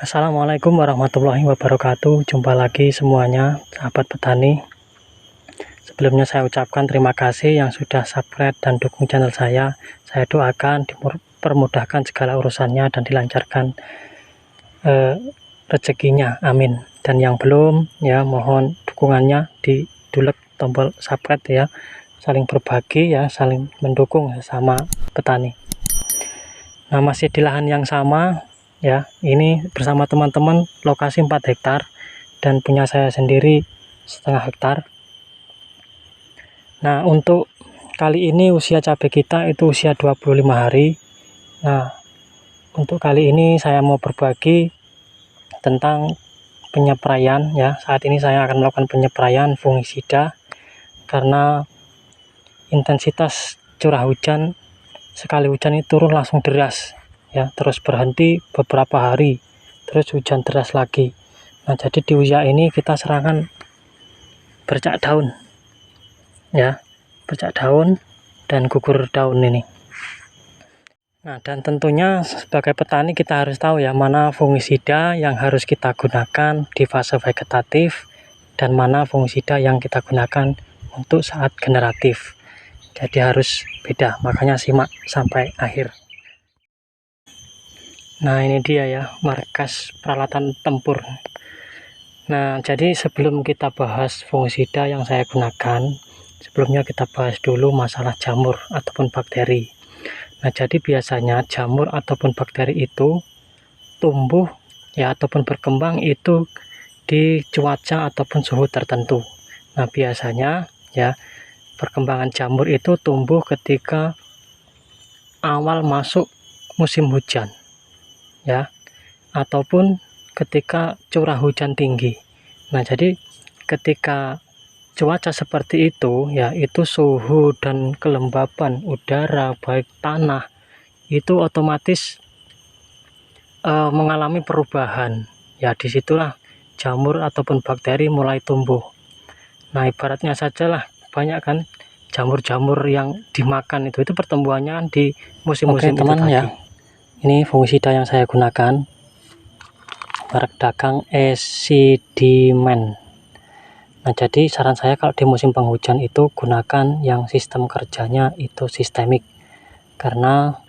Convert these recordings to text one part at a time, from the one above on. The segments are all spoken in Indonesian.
Assalamualaikum warahmatullahi wabarakatuh. Jumpa lagi semuanya, sahabat petani. Sebelumnya saya ucapkan terima kasih yang sudah subscribe dan dukung channel saya. Saya doakan dipermudahkan segala urusannya dan dilancarkan rezekinya. Amin. Dan yang belum, ya mohon dukungannya, didulek tombol subscribe ya. Saling berbagi ya, saling mendukung sama petani. Nah, masih di lahan yang sama ya, ini bersama teman-teman, lokasi 4 hektar dan punya saya sendiri setengah hektar. Nah, untuk kali ini usia cabai kita itu usia 25 hari. Nah, untuk kali ini saya mau berbagi tentang penyepraian ya. Saat ini saya akan melakukan penyepraian fungisida karena intensitas curah hujan, sekali hujan itu turun langsung deras ya, terus berhenti beberapa hari, terus hujan deras lagi. Nah, jadi di usia ini kita serangan bercak daun ya, bercak daun dan gugur daun ini. Nah, dan tentunya sebagai petani kita harus tahu ya, mana fungisida yang harus kita gunakan di fase vegetatif dan mana fungisida yang kita gunakan untuk saat generatif. Jadi harus beda, makanya simak sampai akhir. Nah, ini dia ya, markas peralatan tempur. Nah, jadi sebelum kita bahas fungisida yang saya gunakan, sebelumnya kita bahas dulu masalah jamur ataupun bakteri. Nah, jadi biasanya jamur ataupun bakteri itu tumbuh ya ataupun berkembang itu di cuaca ataupun suhu tertentu. Nah, biasanya ya perkembangan jamur itu tumbuh ketika awal masuk musim hujan ya, ataupun ketika curah hujan tinggi. Nah, jadi ketika cuaca seperti itu ya, itu suhu dan kelembapan udara baik tanah itu otomatis mengalami perubahan ya. Disitulah jamur ataupun bakteri mulai tumbuh. Nah, ibaratnya sajalah banyak kan jamur-jamur yang dimakan itu pertumbuhannya di musim-musim itu tadi ya. Ini fungisida yang saya gunakan, merek dagang Esidimen. Nah, jadi saran saya kalau di musim penghujan itu gunakan yang sistem kerjanya itu sistemik, karena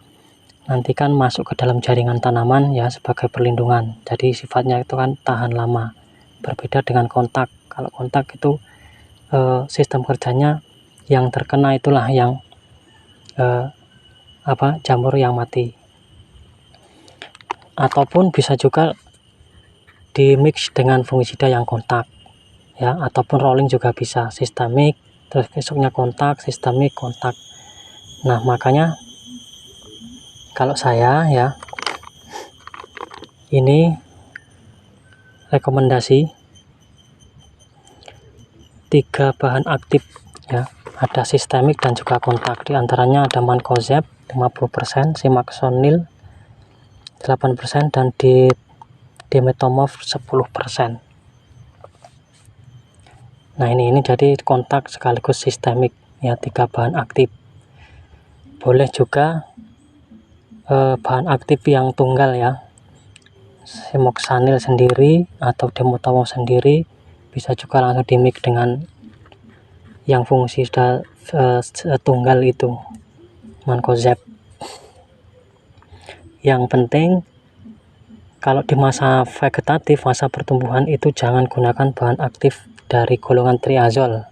nanti kan masuk ke dalam jaringan tanaman ya sebagai perlindungan. Jadi sifatnya itu kan tahan lama, berbeda dengan kontak. Kalau kontak itu sistem kerjanya yang terkena itulah yang jamur yang mati. Ataupun bisa juga di mix dengan fungisida yang kontak ya, ataupun rolling juga bisa, sistemik terus besoknya kontak, sistemik kontak. Nah, makanya kalau saya ya, ini rekomendasi 3 bahan aktif ya, ada sistemik dan juga kontak. Di antaranya ada mancozeb 50%, simaxonil 8%, dan dimetomorf 10%. Nah, ini jadi kontak sekaligus sistemik ya, 3 bahan aktif. Boleh juga bahan aktif yang tunggal ya, simoxanil sendiri atau dimetomorf sendiri, bisa juga langsung dimix dengan yang fungisida tunggal itu, mancozeb. Yang penting kalau di masa vegetatif, masa pertumbuhan itu jangan gunakan bahan aktif dari golongan triazol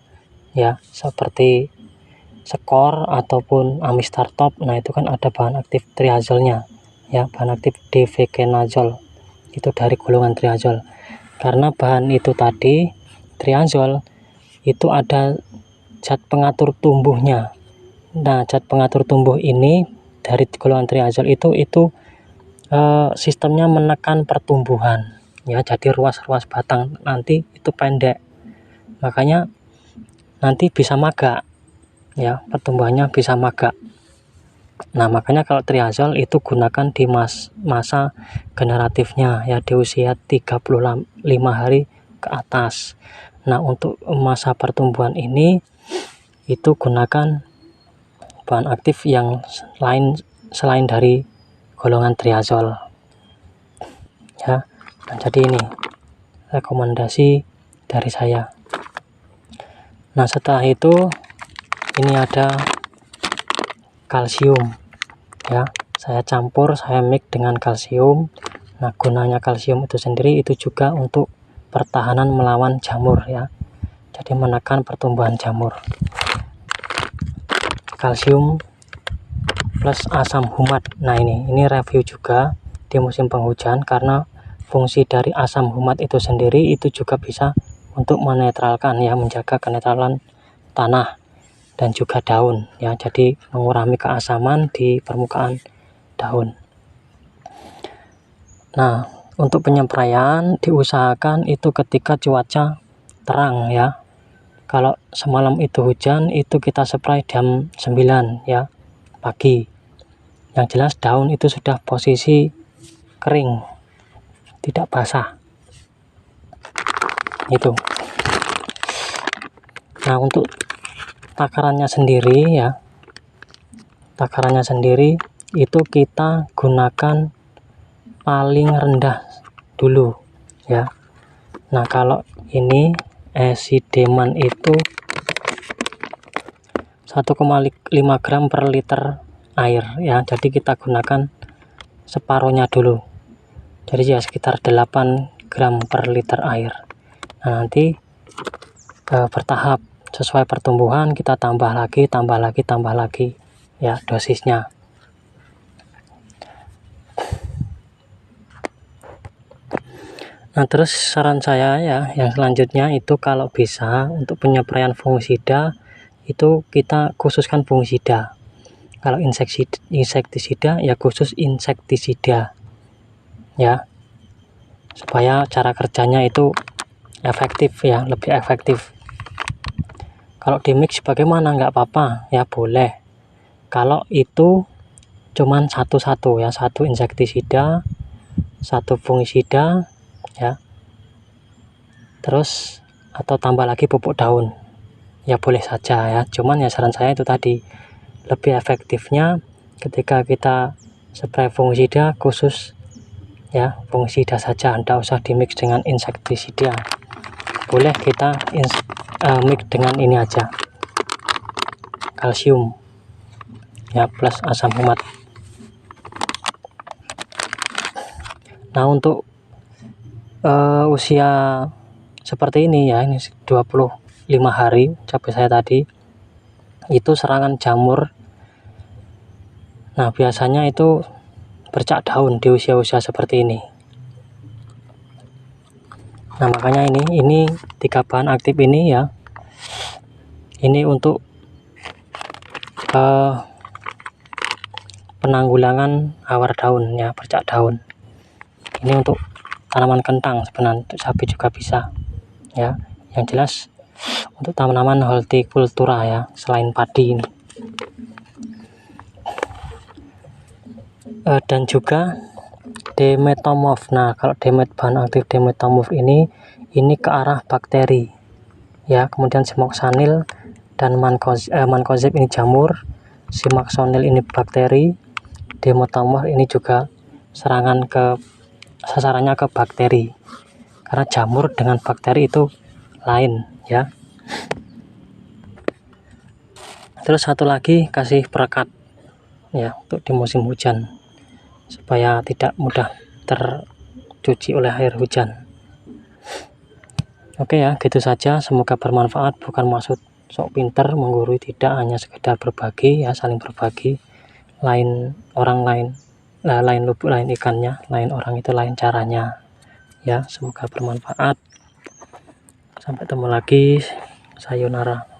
ya, seperti skor ataupun amistartop. Nah, itu kan ada bahan aktif triazolnya ya, bahan aktif difekenazol itu dari golongan triazol. Karena bahan itu tadi, triazol itu ada zat pengatur tumbuhnya. Nah, zat pengatur tumbuh ini dari golongan triazol itu sistemnya menekan pertumbuhan ya, jadi ruas-ruas batang nanti itu pendek, makanya nanti bisa magak ya, pertumbuhannya bisa magak. Nah, makanya kalau triazol itu gunakan di masa generatifnya ya, di usia 35 hari ke atas. Nah, untuk masa pertumbuhan ini itu gunakan bahan aktif yang lain selain dari golongan triazol ya. Nah, jadi ini rekomendasi dari saya. Nah, setelah itu ini ada kalsium ya, saya campur, saya mix dengan kalsium. Nah, gunanya kalsium itu sendiri itu juga untuk pertahanan melawan jamur ya, jadi menekan pertumbuhan jamur. Kalsium plus asam humat. Nah, ini review juga di musim penghujan, karena fungsi dari asam humat itu sendiri itu juga bisa untuk menetralkan ya, menjaga kenetralan tanah dan juga daun ya, jadi mengurangi keasaman di permukaan daun. Nah, untuk penyampaian diusahakan itu ketika cuaca terang ya. Kalau semalam itu hujan, itu kita spray jam 9 ya pagi. Yang jelas daun itu sudah posisi kering, tidak basah. Itu. Nah, untuk takarannya sendiri ya, takarannya sendiri itu kita gunakan paling rendah dulu ya. Nah, kalau ini esideman itu 1,5 gram per liter air ya, jadi kita gunakan separuhnya dulu, jadi ya sekitar 8 gram per liter air. Nah, nanti bertahap sesuai pertumbuhan kita tambah lagi ya dosisnya. Nah, terus saran saya ya yang selanjutnya itu kalau bisa untuk penyampaian fungisida itu kita khususkan fungisida. Kalau insektisida ya khusus insektisida ya, supaya cara kerjanya itu efektif ya, lebih efektif. Kalau di mix bagaimana? Nggak apa-apa ya, boleh. Kalau itu cuman satu-satu ya, satu insektisida, satu fungisida ya, terus atau tambah lagi pupuk daun ya, boleh saja ya. Cuman ya saran saya itu tadi, lebih efektifnya ketika kita spray fungisida khusus ya, fungisida saja, tidak usah di mix dengan insektisida. Boleh kita mix dengan ini aja, kalsium ya plus asam humat. Nah, untuk usia seperti ini ya, ini 25 hari cabai saya tadi itu serangan jamur. Nah, biasanya itu bercak daun di usia-usia seperti ini. Nah, makanya ini 3 bahan aktif ini ya, ini untuk penanggulangan awar daun ya, bercak daun. Ini untuk tanaman kentang sebenarnya, untuk cabai juga bisa ya. Yang jelas untuk tanaman hortikultura ya, selain padi ini. Dan juga dimetomorf. Nah, kalau bahan aktif dimetomorf ini ke arah bakteri ya. Kemudian simoxanil dan mancozeb ini jamur, simaxonil ini bakteri, dimetomorf ini juga sasarannya ke bakteri, karena jamur dengan bakteri itu lain ya. Terus satu lagi kasih perekat ya untuk di musim hujan, supaya tidak mudah tercuci oleh air hujan. Oke ya, gitu saja, semoga bermanfaat. Bukan maksud sok pinter menggurui, tidak, hanya sekedar berbagi ya, saling berbagi. Lain orang lain lubuk, lain ikannya, lain orang itu lain caranya ya. Semoga bermanfaat. Sampai ketemu lagi, sayonara.